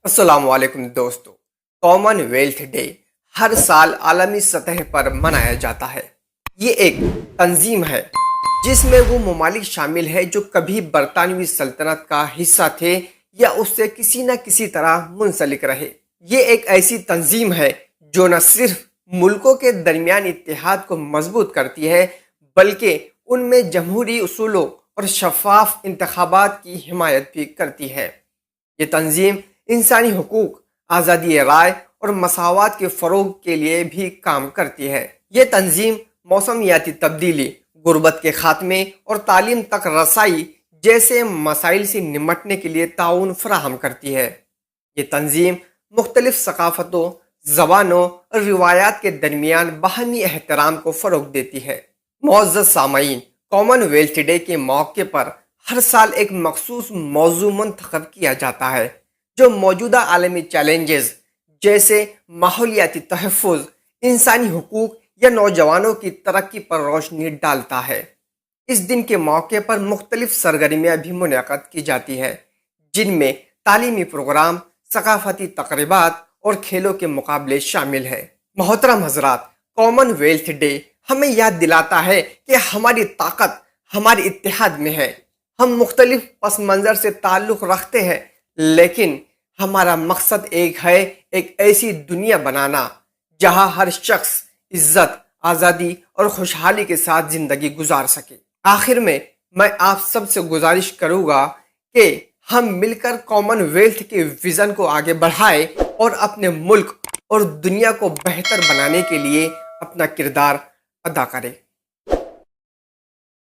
السلام علیکم دوستو۔ کامن ویلتھ ڈے ہر سال عالمی سطح پر منایا جاتا ہے۔ یہ ایک تنظیم ہے جس میں وہ ممالک شامل ہیں جو کبھی برطانوی سلطنت کا حصہ تھے یا اس سے کسی نہ کسی طرح منسلک رہے۔ یہ ایک ایسی تنظیم ہے جو نہ صرف ملکوں کے درمیان اتحاد کو مضبوط کرتی ہے بلکہ ان میں جمہوری اصولوں اور شفاف انتخابات کی حمایت بھی کرتی ہے۔ یہ تنظیم انسانی حقوق، آزادی رائے اور مساوات کے فروغ کے لیے بھی کام کرتی ہے۔ یہ تنظیم موسمیاتی تبدیلی، غربت کے خاتمے اور تعلیم تک رسائی جیسے مسائل سے نمٹنے کے لیے تعاون فراہم کرتی ہے۔ یہ تنظیم مختلف ثقافتوں، زبانوں اور روایات کے درمیان باہمی احترام کو فروغ دیتی ہے۔ معزز سامعین، کامن ویلتھ ڈے کے موقع پر ہر سال ایک مخصوص موضوع منتخب کیا جاتا ہے جو موجودہ عالمی چیلنجز جیسے ماحولیاتی تحفظ، انسانی حقوق یا نوجوانوں کی ترقی پر روشنی ڈالتا ہے۔ اس دن کے موقع پر مختلف سرگرمیاں بھی منعقد کی جاتی ہیں جن میں تعلیمی پروگرام، ثقافتی تقریبات اور کھیلوں کے مقابلے شامل ہیں۔ محترم حضرات، کامن ویلتھ ڈے ہمیں یاد دلاتا ہے کہ ہماری طاقت ہمارے اتحاد میں ہے۔ ہم مختلف پس منظر سے تعلق رکھتے ہیں لیکن ہمارا مقصد ایک ہے، ایک ایسی دنیا بنانا جہاں ہر شخص عزت، آزادی اور خوشحالی کے ساتھ زندگی گزار سکے۔ آخر میں آپ سب سے گزارش کروں گا کہ ہم مل کر کامن ویلتھ کے ویژن کو آگے بڑھائیں اور اپنے ملک اور دنیا کو بہتر بنانے کے لیے اپنا کردار ادا کریں۔